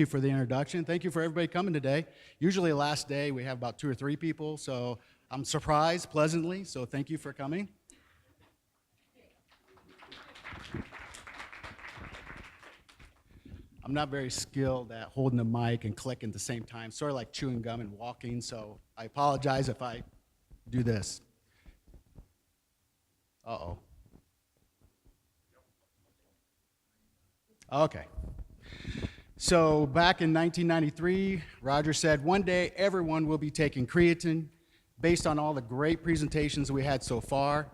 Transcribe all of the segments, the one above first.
you for the introduction. Thank you for everybody coming today. Usually the last day we have about 2 or 3 people, so I'm surprised pleasantly, so thank you for coming. I'm not very skilled at holding the mic and clicking at the same time, sort of like chewing gum and walking, so I apologize if I do this. Uh-oh. Okay. So back in 1993, Roger said, one day everyone will be taking creatine. Based on all the great presentations we had so far,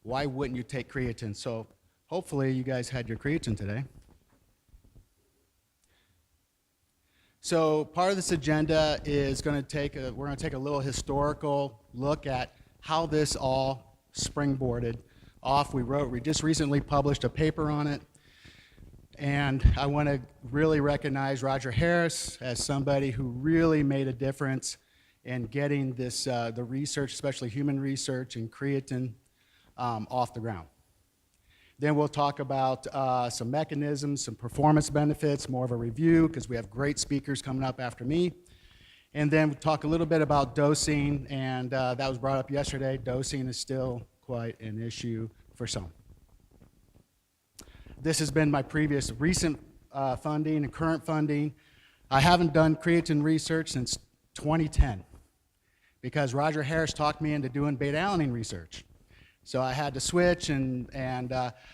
why wouldn't you take creatine? So hopefully you guys had your creatine today. So part of this agenda is we're going to take a little historical look at how this all springboarded off. We just recently published a paper on it, and I want to really recognize Roger Harris as somebody who really made a difference in getting this the research, especially human research in creatine, off the ground. Then we'll talk about some mechanisms, some performance benefits, more of a review, because we have great speakers coming up after me. And then we'll talk a little bit about dosing, and that was brought up yesterday. Dosing is still quite an issue for some. This has been my previous recent funding and current funding. I haven't done creatine research since 2010 because Roger Harris talked me into doing beta-alanine research. So I had to switch,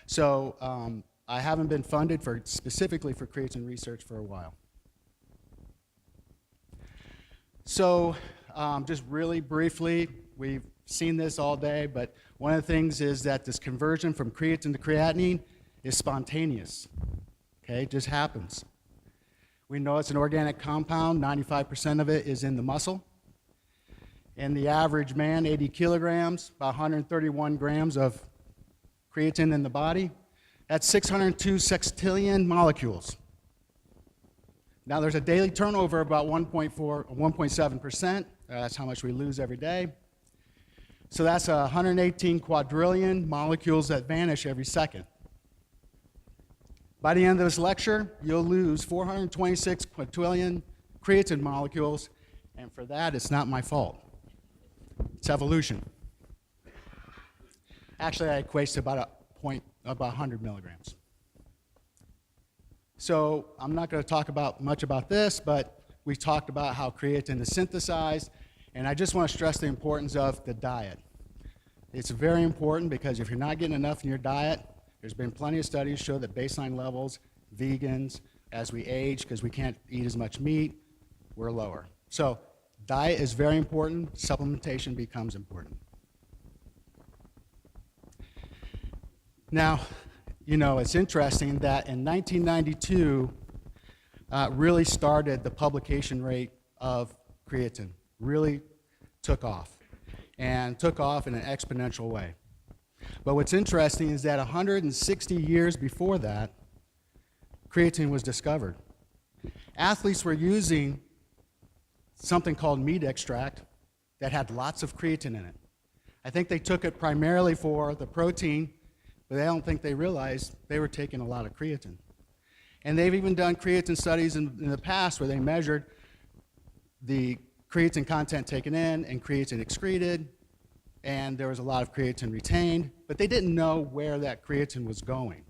so I haven't been funded specifically for creatine research for a while. So just really briefly, we've seen this all day, but one of the things is that this conversion from creatine to creatinine is spontaneous. Okay, it just happens. We know it's an organic compound. 95% of it is in the muscle. And the average man, 80 kilograms, about 131 grams of creatine in the body. That's 602 sextillion molecules. Now there's a daily turnover of about 1.7%. That's how much we lose every day. So that's 118 quadrillion molecules that vanish every second. By the end of this lecture, you'll lose 426 quadrillion creatine molecules, and for that, it's not my fault. It's evolution. Actually, that equates to about 100 milligrams. So I'm not going to talk much about this, but we talked about how creatine is synthesized, and I just want to stress the importance of the diet. It's very important because if you're not getting enough in your diet, there's been plenty of studies show that baseline levels, vegans, as we age, because we can't eat as much meat, we're lower. So diet is very important. Supplementation becomes important. Now, you know, it's interesting that in 1992 really started the publication rate of creatine, really took off, and took off in an exponential way. But what's interesting is that 160 years before that, creatine was discovered. Athletes were using something called meat extract that had lots of creatine in it. I think they took it primarily for the protein, but I don't think they realized they were taking a lot of creatine. And they've even done creatine studies in the past where they measured the creatine content taken in and creatine excreted, and there was a lot of creatine retained, but they didn't know where that creatine was going.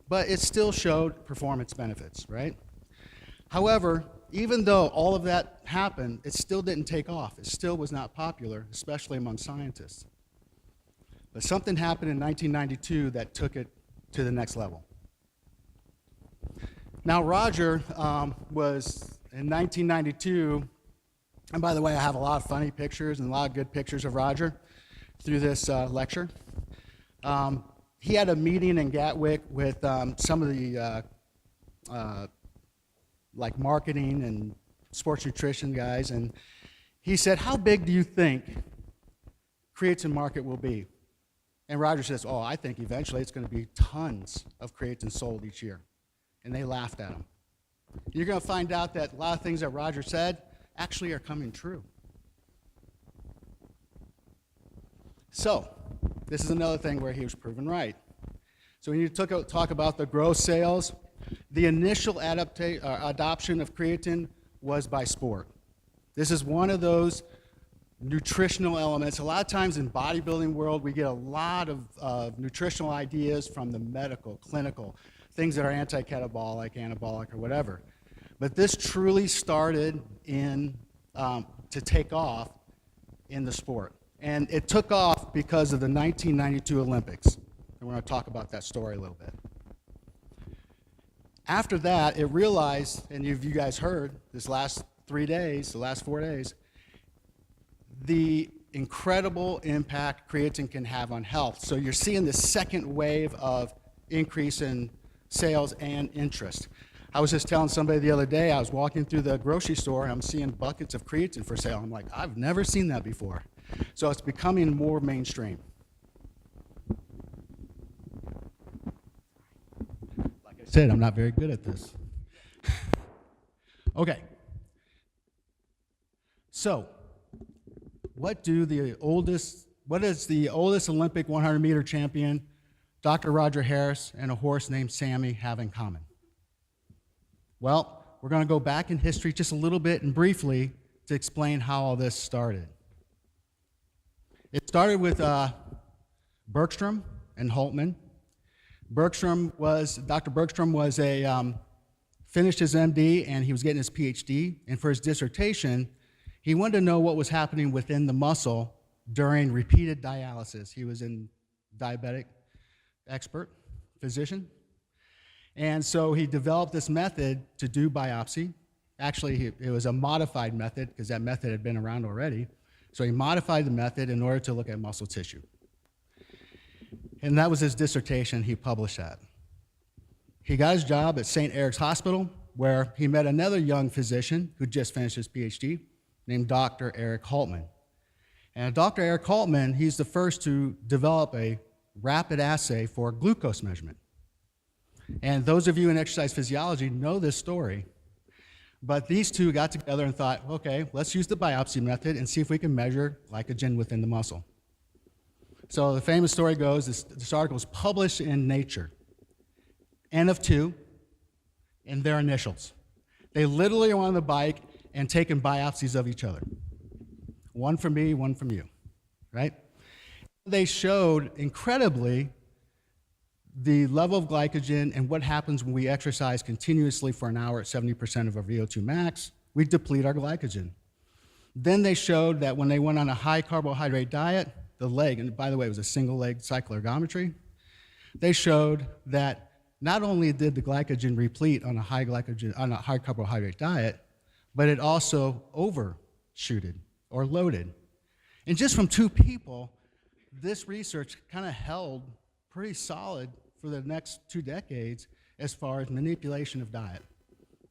But it still showed performance benefits, right? However, even though all of that happened, it still didn't take off. It still was not popular, especially among scientists. But something happened in 1992 that took it to the next level. Now, Roger was in 1992, and by the way, I have a lot of funny pictures and a lot of good pictures of Roger through this lecture. He had a meeting in Gatwick with some of the like marketing and sports nutrition guys, and he said, how big do you think creatine market will be? And Roger says, oh, I think eventually it's going to be tons of creatine sold each year. And they laughed at him. You're going to find out that a lot of things that Roger said actually are coming true. So, this is another thing where he was proven right. So when you talk about the gross sales, The initial adoption of creatine was by sport. This is one of those nutritional elements. A lot of times in bodybuilding world, we get a lot of nutritional ideas from the medical, clinical, things that are anti-catabolic, anabolic, or whatever. But this truly started to take off in the sport. And it took off because of the 1992 Olympics. And we're going to talk about that story a little bit. After that, it realized, and you guys heard this last 3 days, the last 4 days, the incredible impact creatine can have on health. So you're seeing this second wave of increase in sales and interest. I was just telling somebody the other day, I was walking through the grocery store and I'm seeing buckets of creatine for sale. I'm like, I've never seen that before. So it's becoming more mainstream. Like I said, I'm not very good at this. Okay. So, what is the oldest Olympic 100-meter champion, Dr. Roger Harris, and a horse named Sammy have in common? Well, we're going to go back in history just a little bit and briefly to explain how all this started. It started with Bergstrom and Holtman. Dr. Bergstrom was finished his MD and he was getting his PhD, and for his dissertation, he wanted to know what was happening within the muscle during repeated dialysis. He was a diabetic expert, physician. And so he developed this method to do biopsy. Actually, it was a modified method because that method had been around already. So he modified the method in order to look at muscle tissue. And that was his dissertation. He published that. He got his job at St. Eric's Hospital, where he met another young physician who just finished his PhD, named Dr. Eric Haltman. And Dr. Eric Haltman, he's the first to develop a rapid assay for glucose measurement. And those of you in exercise physiology know this story. But these two got together and thought, okay, let's use the biopsy method and see if we can measure glycogen within the muscle. So the famous story goes, this article was published in Nature. N of 2, and their initials. They literally are on the bike and taking biopsies of each other. One from me, one from you, right? They showed, incredibly, the level of glycogen and what happens when we exercise continuously for an hour at 70% of our VO2 max. We deplete our glycogen. Then they showed that when they went on a high carbohydrate diet, the leg, and by the way, it was a single leg cycloergometry, they showed that not only did the glycogen replete on a high carbohydrate diet, but it also overshooted or loaded. And just from 2 people, this research kind of held pretty solid for the next 2 decades as far as manipulation of diet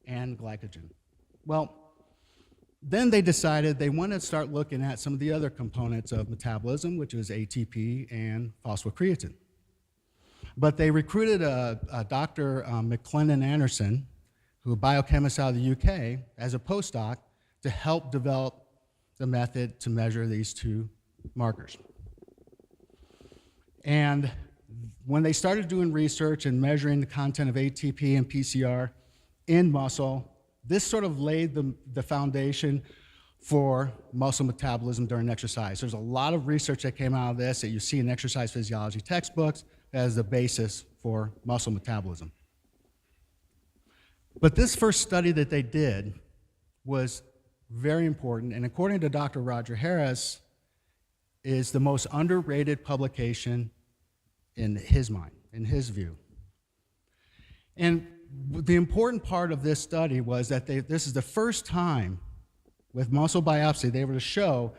and glycogen. Well, then they decided they wanted to start looking at some of the other components of metabolism, which is ATP and phosphocreatine. But they recruited a Dr. McLennan Anderson, who a biochemist out of the UK, as a postdoc to help develop the method to measure these 2 markers. And when they started doing research and measuring the content of ATP and PCR in muscle, this sort of laid the foundation for muscle metabolism during exercise. There's a lot of research that came out of this that you see in exercise physiology textbooks as the basis for muscle metabolism. But this first study that they did was very important, and according to Dr. Roger Harris, is the most underrated publication in his mind, in his view. And the important part of this study was that this is the first time with muscle biopsy they were to show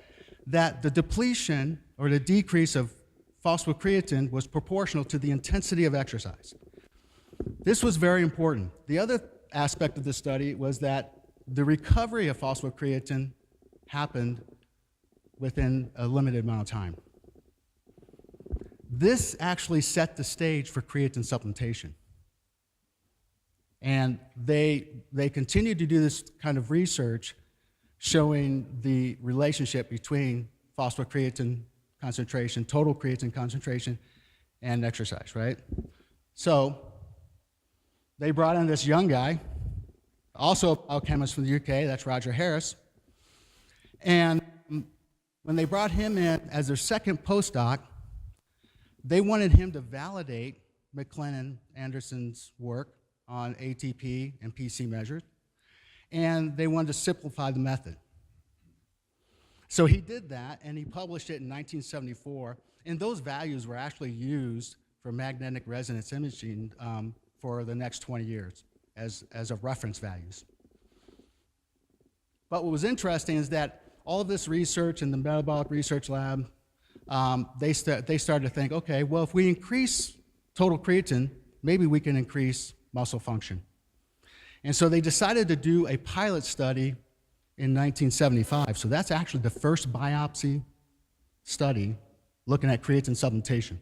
that the depletion or the decrease of phosphocreatine was proportional to the intensity of exercise. This was very important. The other aspect of the study was that the recovery of phosphocreatine happened within a limited amount of time. This actually set the stage for creatine supplementation. And they continued to do this kind of research showing the relationship between phosphocreatine concentration, total creatine concentration, and exercise, right? So they brought in this young guy, also a biochemist from the UK, that's Roger Harris. And when they brought him in as their second postdoc, they wanted him to validate McLennan Anderson's work on ATP and PC measures, and they wanted to simplify the method. So he did that, and he published it in 1974, and those values were actually used for magnetic resonance imaging for the next 20 years as of reference values. But what was interesting is that all of this research in the metabolic research lab, they started to think, okay, well, if we increase total creatine, maybe we can increase muscle function. And so they decided to do a pilot study in 1975. So that's actually the first biopsy study looking at creatine supplementation.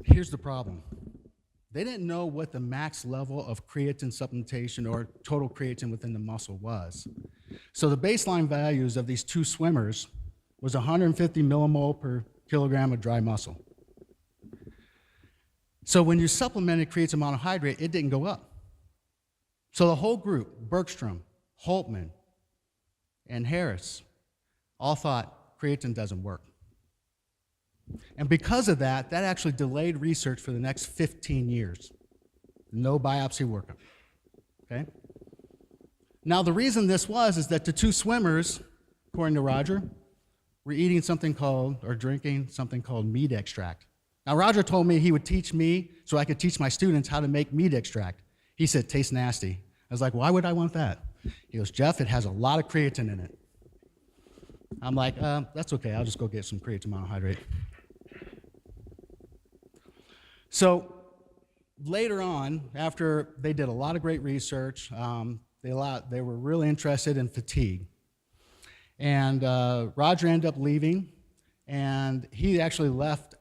Here's the problem. They didn't know what the max level of creatine supplementation or total creatine within the muscle was. So the baseline values of these two swimmers was 150 millimole per kilogram of dry muscle. So when you supplemented creatine monohydrate, it didn't go up. So the whole group, Bergstrom, Holtman, and Harris, all thought creatine doesn't work. And because of that, that actually delayed research for the next 15 years. No biopsy workup, okay? Now the reason this was is that the two swimmers, according to Roger, were eating something called, or drinking something called meat extract. Now Roger told me he would teach me so I could teach my students how to make meat extract. He said, tastes nasty. I was like, why would I want that? He goes, Jeff, it has a lot of creatine in it. I'm like, that's okay, I'll just go get some creatine monohydrate. So later on, after they did a lot of great research, they were really interested in fatigue. And Roger ended up leaving, and he actually left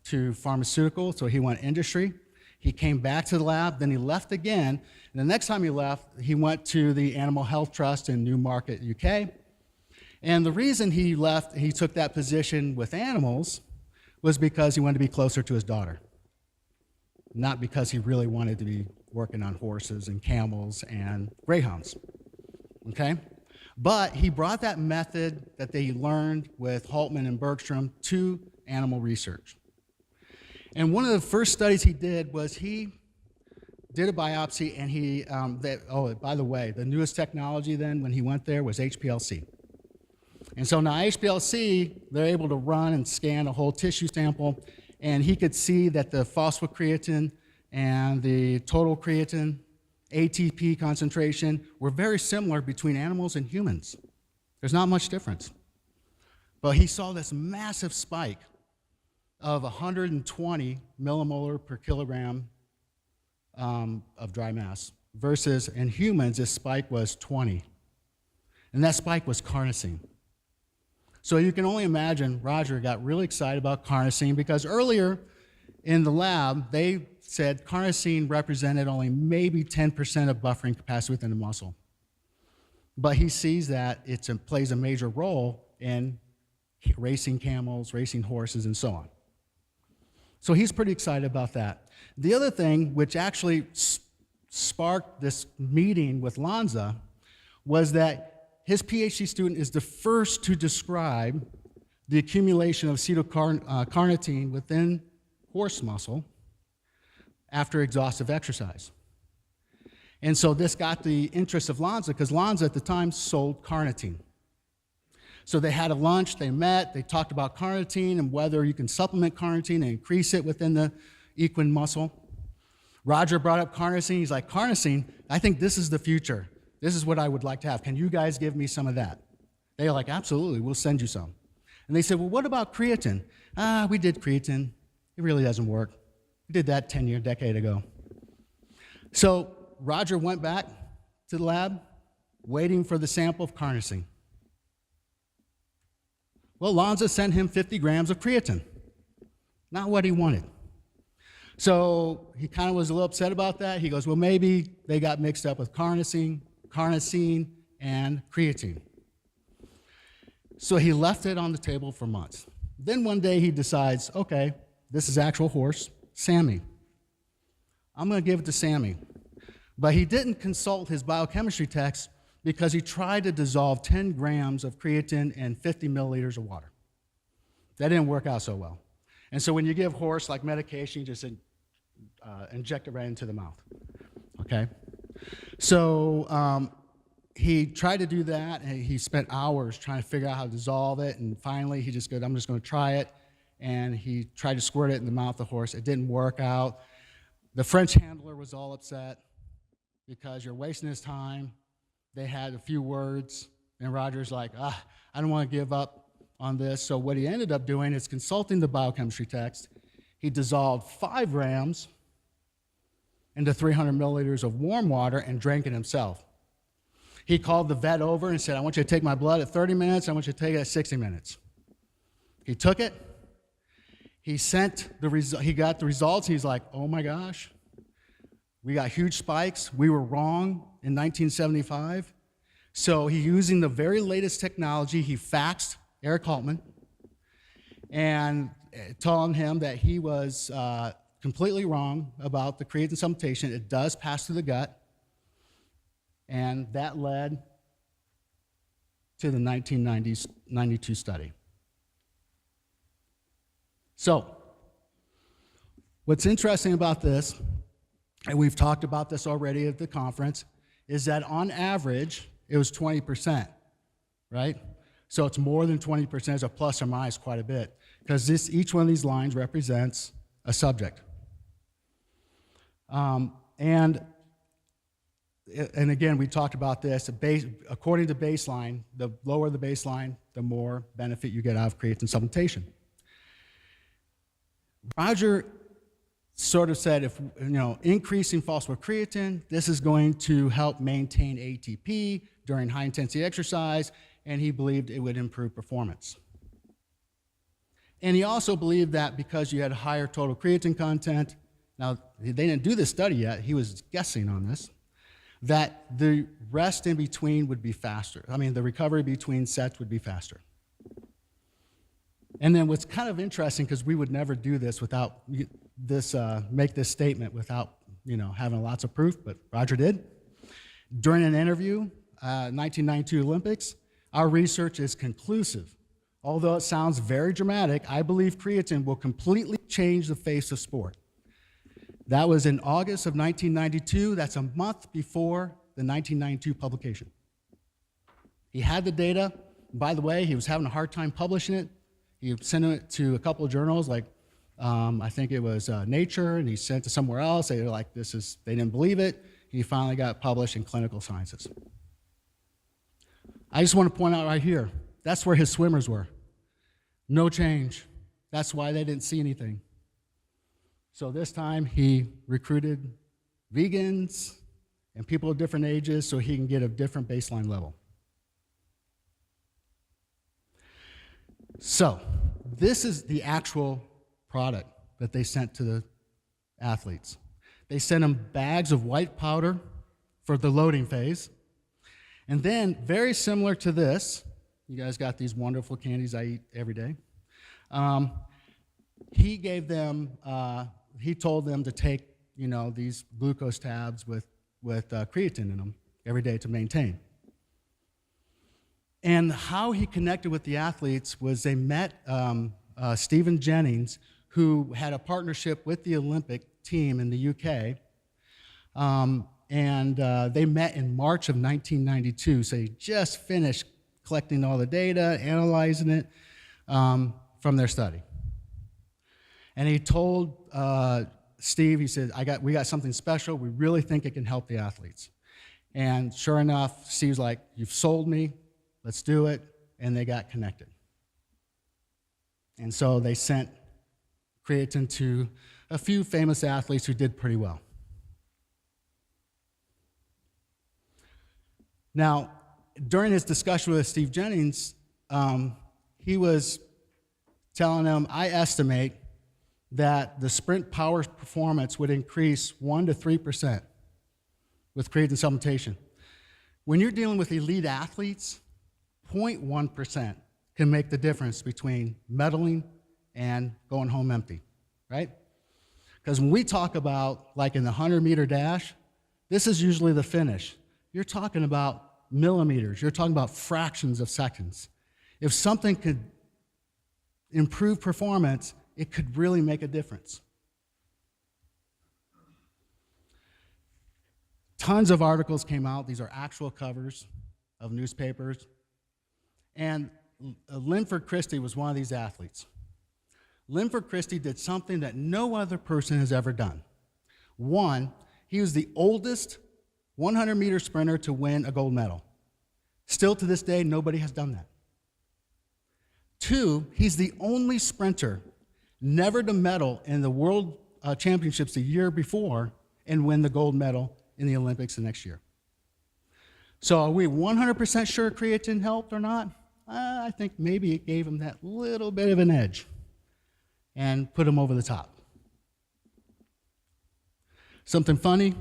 to pharmaceutical, so he went industry. He came back to the lab, then he left again, and the next time he left, he went to the Animal Health Trust in Newmarket, UK. And the reason he left, he took that position with animals, was because he wanted to be closer to his daughter. Not because he really wanted to be working on horses and camels and greyhounds, okay? But he brought that method that they learned with Holtman and Bergstrom to animal research. And one of the first studies he did was he did a biopsy, and he, by the way, the newest technology then when he went there was HPLC. And so now HPLC, they're able to run and scan a whole tissue sample, and he could see that the phosphocreatine and the total creatine ATP concentration were very similar between animals and humans. There's not much difference. But he saw this massive spike of 120 millimolar per kilogram of dry mass versus in humans this spike was 20. And that spike was carnosine. So you can only imagine Roger got really excited about carnosine because earlier in the lab, they said carnosine represented only maybe 10% of buffering capacity within the muscle. But he sees that it plays a major role in racing camels, racing horses, and so on. So he's pretty excited about that. The other thing which actually sparked this meeting with Lanza was that his PhD student is the first to describe the accumulation of acetylcarnitine within horse muscle after exhaustive exercise. And so this got the interest of Lanza because Lanza at the time sold carnitine. So they had a lunch, they met, they talked about carnitine and whether you can supplement carnitine and increase it within the equine muscle. Roger brought up carnosine. He's like, carnosine, I think this is the future. This is what I would like to have. Can you guys give me some of that? They were like, absolutely, we'll send you some. And they said, well, what about creatine? We did creatine. It really doesn't work. We did that decade ago. So Roger went back to the lab, waiting for the sample of carnosine. Well, Lanza sent him 50 grams of creatine. Not what he wanted. So he kind of was a little upset about that. He goes, well, maybe they got mixed up with carnosine, and creatine. So he left it on the table for months. Then one day he decides, okay, this is actual horse, Sammy. I'm going to give it to Sammy. But he didn't consult his biochemistry text because he tried to dissolve 10 grams of creatine in 50 milliliters of water. That didn't work out so well. And so when you give horse like medication, you just inject it right into the mouth, okay? So he tried to do that, and he spent hours trying to figure out how to dissolve it, and finally he just goes, I'm just going to try it, and he tried to squirt it in the mouth of the horse. It didn't work out. The French handler was all upset because you're wasting his time. They had a few words, and Roger's like, I don't want to give up on this. So what he ended up doing is consulting the biochemistry text. He dissolved 5 grams into 300 milliliters of warm water and drank it himself. He called the vet over and said, I want you to take my blood at 30 minutes. I want you to take it at 60 minutes. He took it. He got the results. He's like, oh my gosh, we got huge spikes. We were wrong in 1975. So he, using the very latest technology, he faxed Eric Haltman and telling him that he was completely wrong about the creatine supplementation. It does pass through the gut. And that led to the 1992 study. So, what's interesting about this, and we've talked about this already at the conference, is that on average, it was 20%, right? So it's more than 20%, it's a plus or minus quite a bit, because each one of these lines represents a subject. And again, we talked about this, according to baseline, the lower the baseline, the more benefit you get out of creatine supplementation. Roger sort of said, if increasing phosphocreatine, this is going to help maintain ATP during high-intensity exercise, and he believed it would improve performance. And he also believed that because you had higher total creatine content, now they didn't do this study yet, he was guessing on this, that the rest in between would be faster. I mean, the recovery between sets would be faster. And then what's kind of interesting, because we would never do this without make this statement without having lots of proof, but Roger did. During an interview, 1992 Olympics, our research is conclusive. Although it sounds very dramatic, I believe creatine will completely change the face of sport. That was in August of 1992. That's a month before the 1992 publication. He had the data. By the way, he was having a hard time publishing it. He sent it to a couple of journals, like I think it was Nature, and he sent it to somewhere else. They were like, they didn't believe it. He finally got published in Clinical Sciences. I just want to point out right here, that's where his swimmers were. No change. That's why they didn't see anything. So this time he recruited vegans and people of different ages so he can get a different baseline level. So this is the actual product that they sent to the athletes. They sent them bags of white powder for the loading phase. And then, very similar to this, you guys got these wonderful candies I eat every day. He told them to take, these glucose tabs with creatine in them every day to maintain. And how he connected with the athletes was they met Stephen Jennings, who had a partnership with the Olympic team in the UK. They met in March of 1992. So he just finished collecting all the data, analyzing it from their study. And he told Steve, he said, we got something special. We really think it can help the athletes. And sure enough, Steve's like, you've sold me. Let's do it. And they got connected. And so they sent creatine to a few famous athletes who did pretty well. Now, during his discussion with Steve Jennings, he was telling him, I estimate that the sprint power performance would increase 1% to 3% with creatine supplementation. When you're dealing with elite athletes, 0.1% can make the difference between medaling and going home empty, right? Because when we talk about, like in the 100-meter dash, this is usually the finish. You're talking about millimeters. You're talking about fractions of seconds. If something could improve performance, it could really make a difference. Tons of articles came out. These are actual covers of newspapers. And Linford Christie was one of these athletes. Linford Christie did something that no other person has ever done. One, he was the oldest 100-meter sprinter to win a gold medal. Still to this day, nobody has done that. Two, he's the only sprinter never to medal in the World Championships the year before and win the gold medal in the Olympics the next year. So are we 100% sure creatine helped or not? I think maybe it gave him that little bit of an edge and put him over the top. Something funny,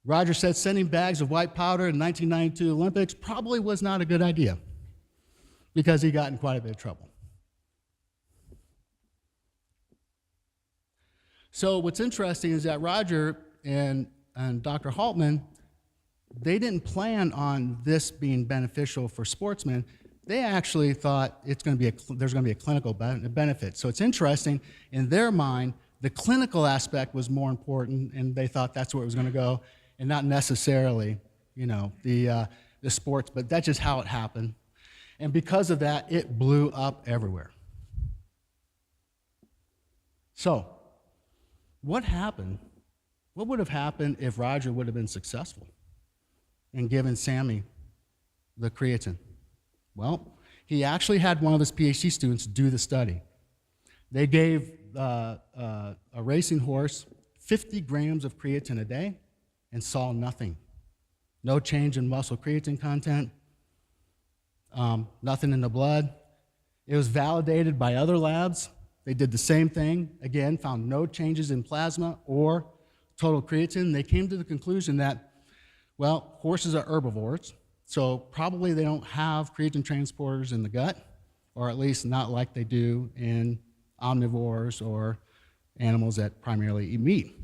Roger said sending bags of white powder in 1992 Olympics probably was not a good idea because he got in quite a bit of trouble. So what's interesting is that Roger and Dr. Haltman, they didn't plan on this being beneficial for sportsmen. They actually thought there's going to be a clinical benefit. So it's interesting, in their mind, the clinical aspect was more important, and they thought that's where it was going to go, and not necessarily, the sports, but that's just how it happened. And because of that, it blew up everywhere. So, what happened? What would have happened if Roger would have been successful in giving Sammy the creatine? Well, he actually had one of his PhD students do the study. They gave a racing horse 50 grams of creatine a day and saw nothing. No change in muscle creatine content, nothing in the blood. It was validated by other labs. They did the same thing, again, found no changes in plasma or total creatine. They came to the conclusion that, well, horses are herbivores, so probably they don't have creatine transporters in the gut, or at least not like they do in omnivores or animals that primarily eat meat.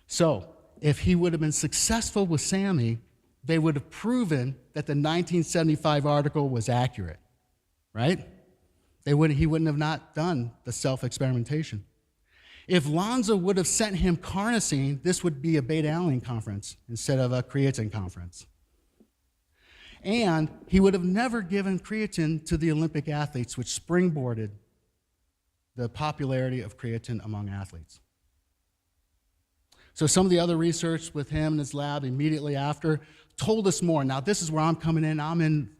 So if he would have been successful with Sammy, they would have proven that the 1975 article was accurate, right? He wouldn't have not done the self-experimentation. If Lonzo would have sent him carnosine, this would be a beta-alanine conference instead of a creatine conference. And he would have never given creatine to the Olympic athletes, which springboarded the popularity of creatine among athletes. So some of the other research with him in his lab immediately after told us more. Now, this is where I'm coming in. I'm in,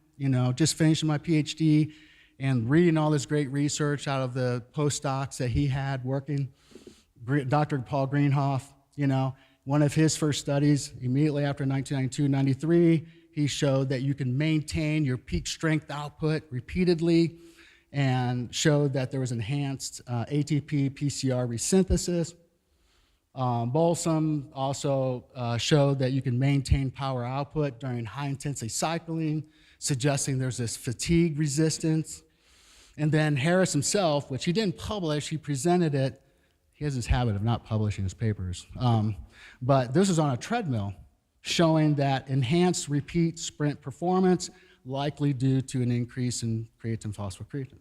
just finishing my PhD and reading all this great research out of the postdocs that he had working. Dr. Paul Greenhoff, one of his first studies immediately after 1992-93, he showed that you can maintain your peak strength output repeatedly and showed that there was enhanced ATP PCR resynthesis. Bolsom also showed that you can maintain power output during high-intensity cycling, suggesting there's this fatigue resistance. And then Harris himself, which he didn't publish, he presented it. He has this habit of not publishing his papers. But this is on a treadmill, showing that enhanced repeat sprint performance likely due to an increase in creatine phosphocreatine.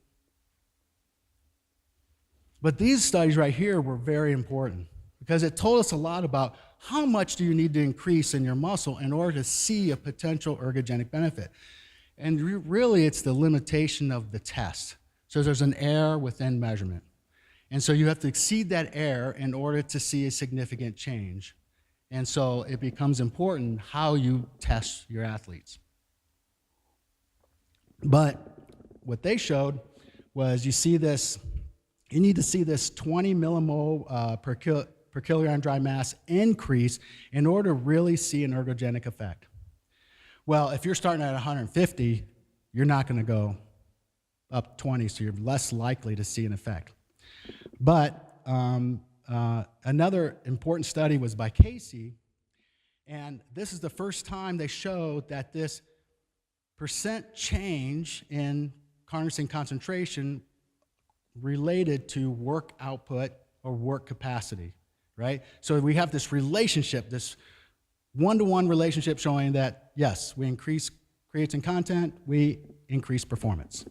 But these studies right here were very important because it told us a lot about how much do you need to increase in your muscle in order to see a potential ergogenic benefit. And really, it's the limitation of the test. So there's an error within measurement. And so you have to exceed that error in order to see a significant change. And so it becomes important how you test your athletes. But what they showed was you need to see this 20 millimole per kilogram dry mass increase in order to really see an ergogenic effect. Well, if you're starting at 150, you're not going to go up 20, so you're less likely to see an effect. But another important study was by Casey, and this is the first time they showed that this percent change in carnosine concentration related to work output or work capacity, right? So we have this relationship, this one-to-one relationship showing that, yes, we increase creatine content, we increase performance.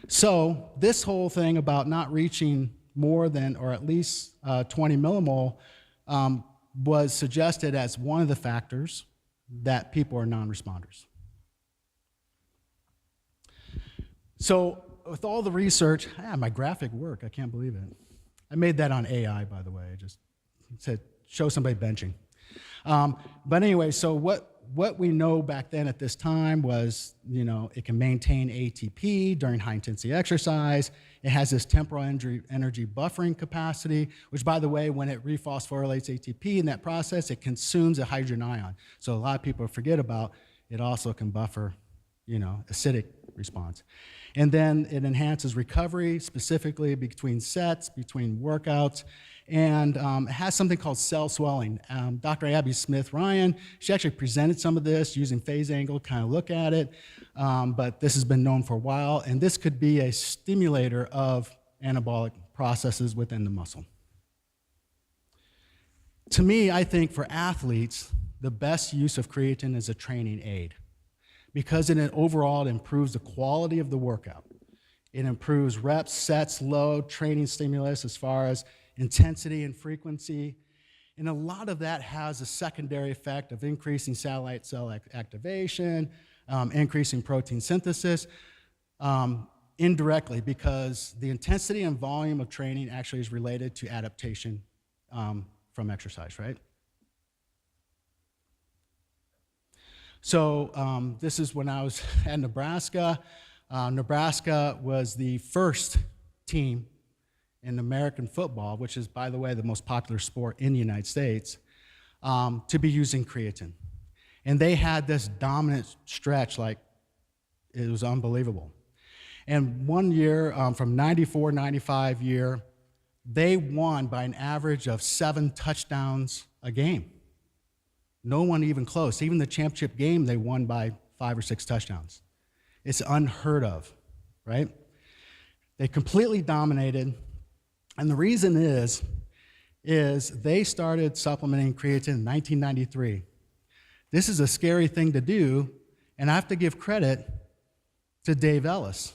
So this whole thing about not reaching more than, or at least 20 millimole was suggested as one of the factors that people are non-responders. So with all the research, my graphic work, I can't believe it. I made that on AI, by the way. I just said, show somebody benching. But anyway, so what we know back then at this time was, it can maintain ATP during high-intensity exercise. It has this temporal energy buffering capacity, which, by the way, when it rephosphorylates ATP in that process, it consumes a hydrogen ion. So a lot of people forget about it also can buffer, acidic response. And then it enhances recovery, specifically between sets, between workouts, and it has something called cell swelling. Dr. Abby Smith-Ryan, she actually presented some of this using phase angle to kind of look at it, but this has been known for a while, and this could be a stimulator of anabolic processes within the muscle. To me, I think for athletes, the best use of creatine is a training aid because overall it improves the quality of the workout. It improves reps, sets, load, training stimulus as far as intensity and frequency. And a lot of that has a secondary effect of increasing satellite cell activation, increasing protein synthesis, indirectly because the intensity and volume of training actually is related to adaptation from exercise, right? So this is when I was at Nebraska. Nebraska was the first team in American football, which is, by the way, the most popular sport in the United States, to be using creatine. And they had this dominant stretch, like it was unbelievable. And one year, from 94, 95 year, they won by an average of 7 touchdowns a game. No one even close. Even the championship game, they won by 5 or 6 touchdowns. It's unheard of, right? They completely dominated. And the reason is they started supplementing creatine in 1993. This is a scary thing to do, and I have to give credit to Dave Ellis.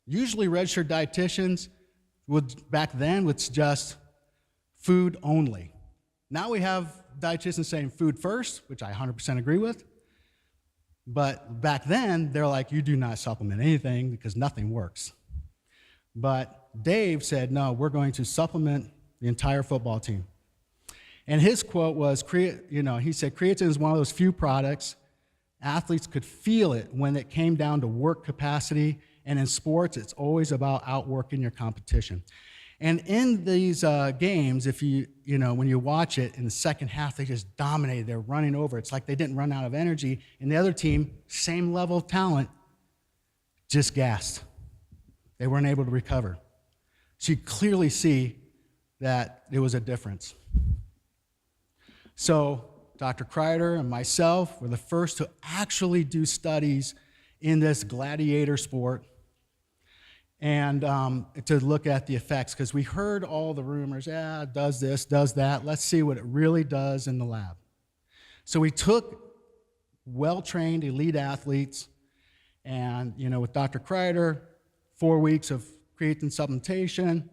Usually registered dietitians back then would suggest food only. Now we have dietitians saying food first, which I 100% agree with. But back then, they're like, you do not supplement anything because nothing works. But Dave said, no, we're going to supplement the entire football team. And his quote was, he said, creatine is one of those few products athletes could feel it when it came down to work capacity. And in sports, it's always about outworking your competition. And in these games, when you watch it in the second half, they just dominated. They're running over. It's like they didn't run out of energy. And the other team, same level of talent, just gassed. They weren't able to recover. So you clearly see that there was a difference. So Dr. Kreider and myself were the first to actually do studies in this gladiator sport and to look at the effects, because we heard all the rumors, it does this, does that. Let's see what it really does in the lab. So we took well-trained elite athletes and, with Dr. Kreider, 4 weeks of creatine supplementation,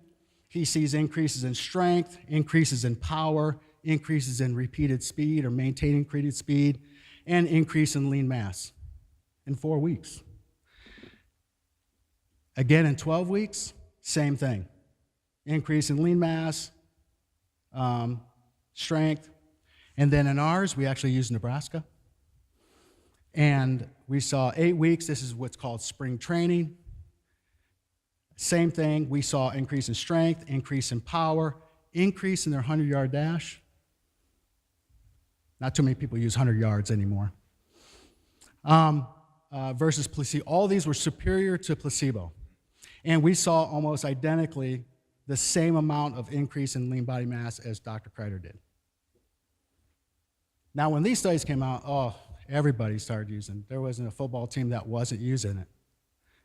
he sees increases in strength, increases in power, increases in repeated speed or maintaining repeated speed, and increase in lean mass in 4 weeks. Again, in 12 weeks, same thing. Increase in lean mass, strength. And then in ours, we actually used Nebraska. And we saw 8 weeks. This is what's called spring training. Same thing. We saw increase in strength, increase in power, increase in their 100-yard dash. Not too many people use 100 yards anymore. Versus placebo. All these were superior to placebo. And we saw almost identically the same amount of increase in lean body mass as Dr. Kreider did. Now, when these studies came out, everybody started using it. There wasn't a football team that wasn't using it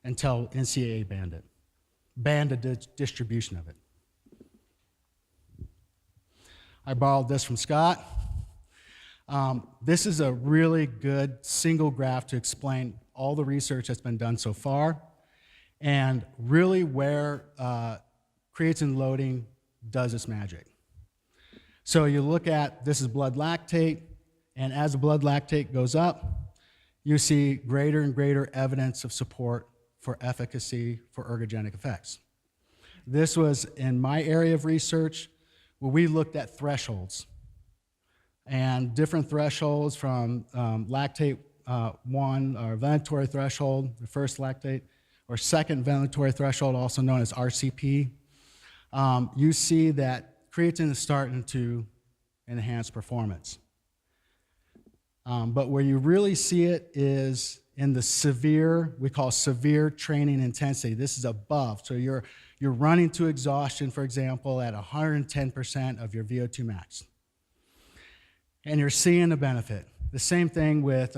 until NCAA banned it. banded distribution of it. I borrowed this from Scott. This is a really good single graph to explain all the research that's been done so far and really where creatine loading does its magic. So you look at, this is blood lactate, and as the blood lactate goes up, you see greater and greater evidence of support for efficacy for ergogenic effects. This was in my area of research where we looked at thresholds and different thresholds from lactate 1, or ventilatory threshold, the first lactate, or second ventilatory threshold, also known as RCP. You see that creatine is starting to enhance performance. But where you really see it is in the severe, we call severe training intensity. This is above. So you're running to exhaustion, for example, at 110% of your VO2 max. And you're seeing a benefit. The same thing with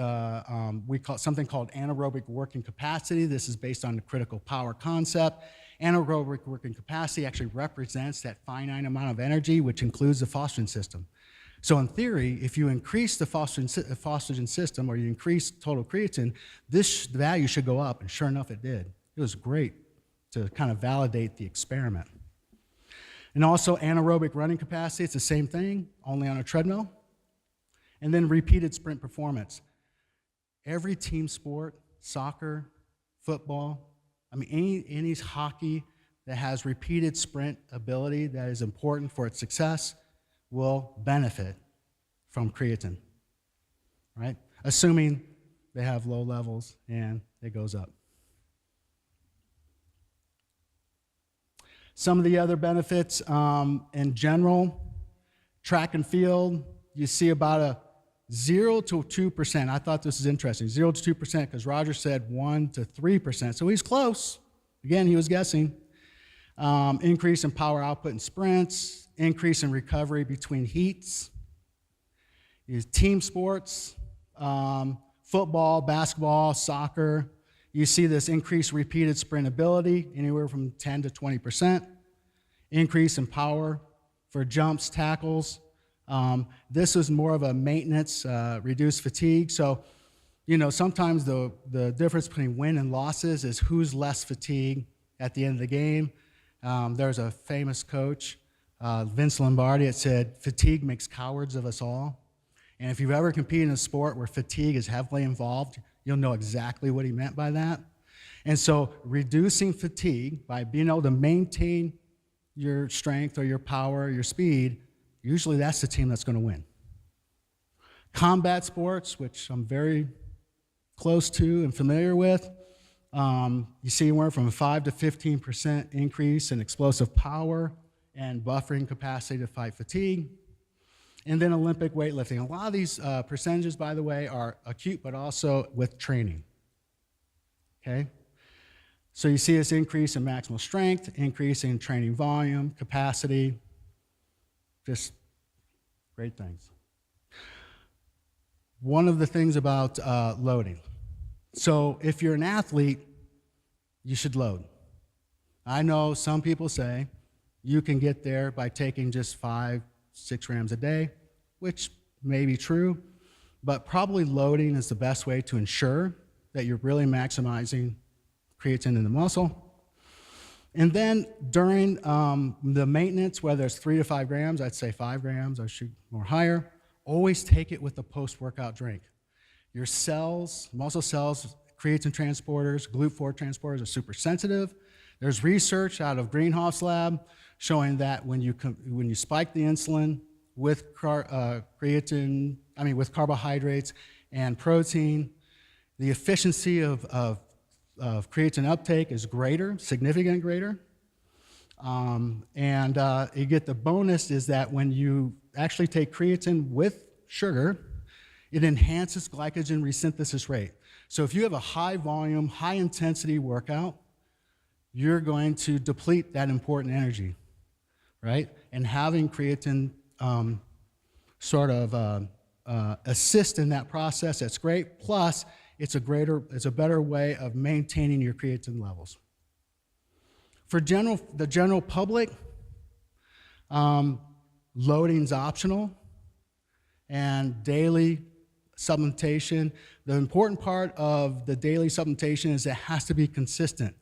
we call something called anaerobic working capacity. This is based on the critical power concept. Anaerobic working capacity actually represents that finite amount of energy, which includes the phosphagen system. So in theory, if you increase the phosphagen system or you increase total creatine, this value should go up, and sure enough, it did. It was great to kind of validate the experiment. And also anaerobic running capacity, it's the same thing, only on a treadmill. And then repeated sprint performance. Every team sport, soccer, football, I mean, any hockey that has repeated sprint ability that is important for its success will benefit from creatine, right? Assuming they have low levels and it goes up. Some of the other benefits in general, track and field, you see about a 0 to 2%. I thought this was interesting, 0 to 2%, because Roger said 1 to 3%, so he's close. Again, he was guessing. Increase in power output in sprints, increase in recovery between heats. Team sports, football, basketball, soccer, you see this increased repeated sprint ability, anywhere from 10 to 20%. Increase in power for jumps, tackles. This is more of a maintenance, reduced fatigue. So, you know, sometimes the difference between win and losses is who's less fatigued at the end of the game. There's a famous coach, Vince Lombardi, that said, fatigue makes cowards of us all. And if you've ever competed in a sport where fatigue is heavily involved, you'll know exactly what he meant by that. And so reducing fatigue by being able to maintain your strength or your power or your speed, usually that's the team that's going to win. Combat sports, which I'm very close to and familiar with, you see anywhere from a 5 to 15% increase in explosive power and buffering capacity to fight fatigue. And then Olympic weightlifting. A lot of these percentages, by the way, are acute, but also with training. Okay? So you see this increase in maximal strength, increase in training volume, capacity, just great things. One of the things about loading. So if you're an athlete, you should load. I know some people say you can get there by taking just 5, 6 grams a day, which may be true, but probably loading is the best way to ensure that you're really maximizing creatine in the muscle. And then during the maintenance, whether it's 3 to 5 grams, I'd say 5 grams, I shoot more higher, always take it with a post-workout drink. Your cells, muscle cells, creatine transporters, GLUT4 transporters are super sensitive. There's research out of Greenhoff's lab showing that when you spike the insulin with with carbohydrates and protein, the efficiency of creatine uptake is greater, significantly greater. You get the bonus is that when you actually take creatine with sugar, it enhances glycogen resynthesis rate. So if you have a high volume, high intensity workout, you're going to deplete that important energy, right? And having creatine sort of assist in that process, that's great. Plus, it's a better way of maintaining your creatine levels. For the general public, loading's optional, and daily supplementation. The important part of the daily supplementation is it has to be consistent.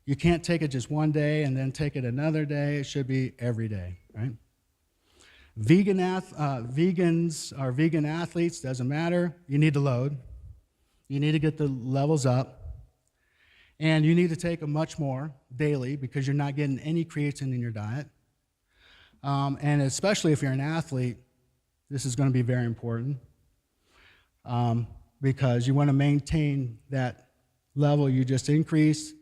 You can't take it just one day and then take it another day. It should be every day, right? Vegans or vegan athletes, doesn't matter. You need to load. You need to get the levels up. And you need to take much more daily because you're not getting any creatine in your diet. And especially if you're an athlete, this is going to be very important because you want to maintain that level you just increased,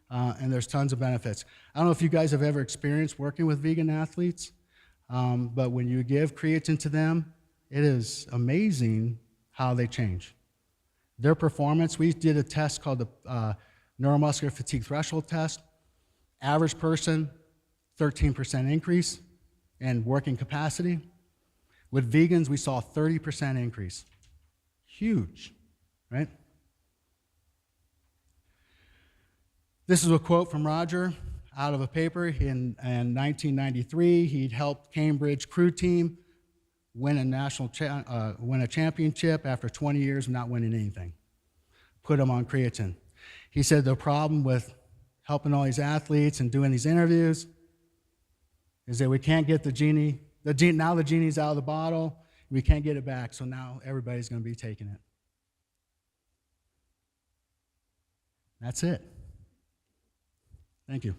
and there's tons of benefits. I don't know if you guys have ever experienced working with vegan athletes, but when you give creatine to them, it is amazing how they change. Their performance, we did a test called the neuromuscular fatigue threshold test. Average person, 13% increase in working capacity. With vegans, we saw a 30% increase. Huge, right? This is a quote from Roger out of a paper in 1993. He'd helped Cambridge crew team win a championship after 20 years of not winning anything. Put them on creatine. He said the problem with helping all these athletes and doing these interviews is that we can't get the genie. Now the genie's out of the bottle. We can't get it back, so now everybody's going to be taking it. That's it. Thank you.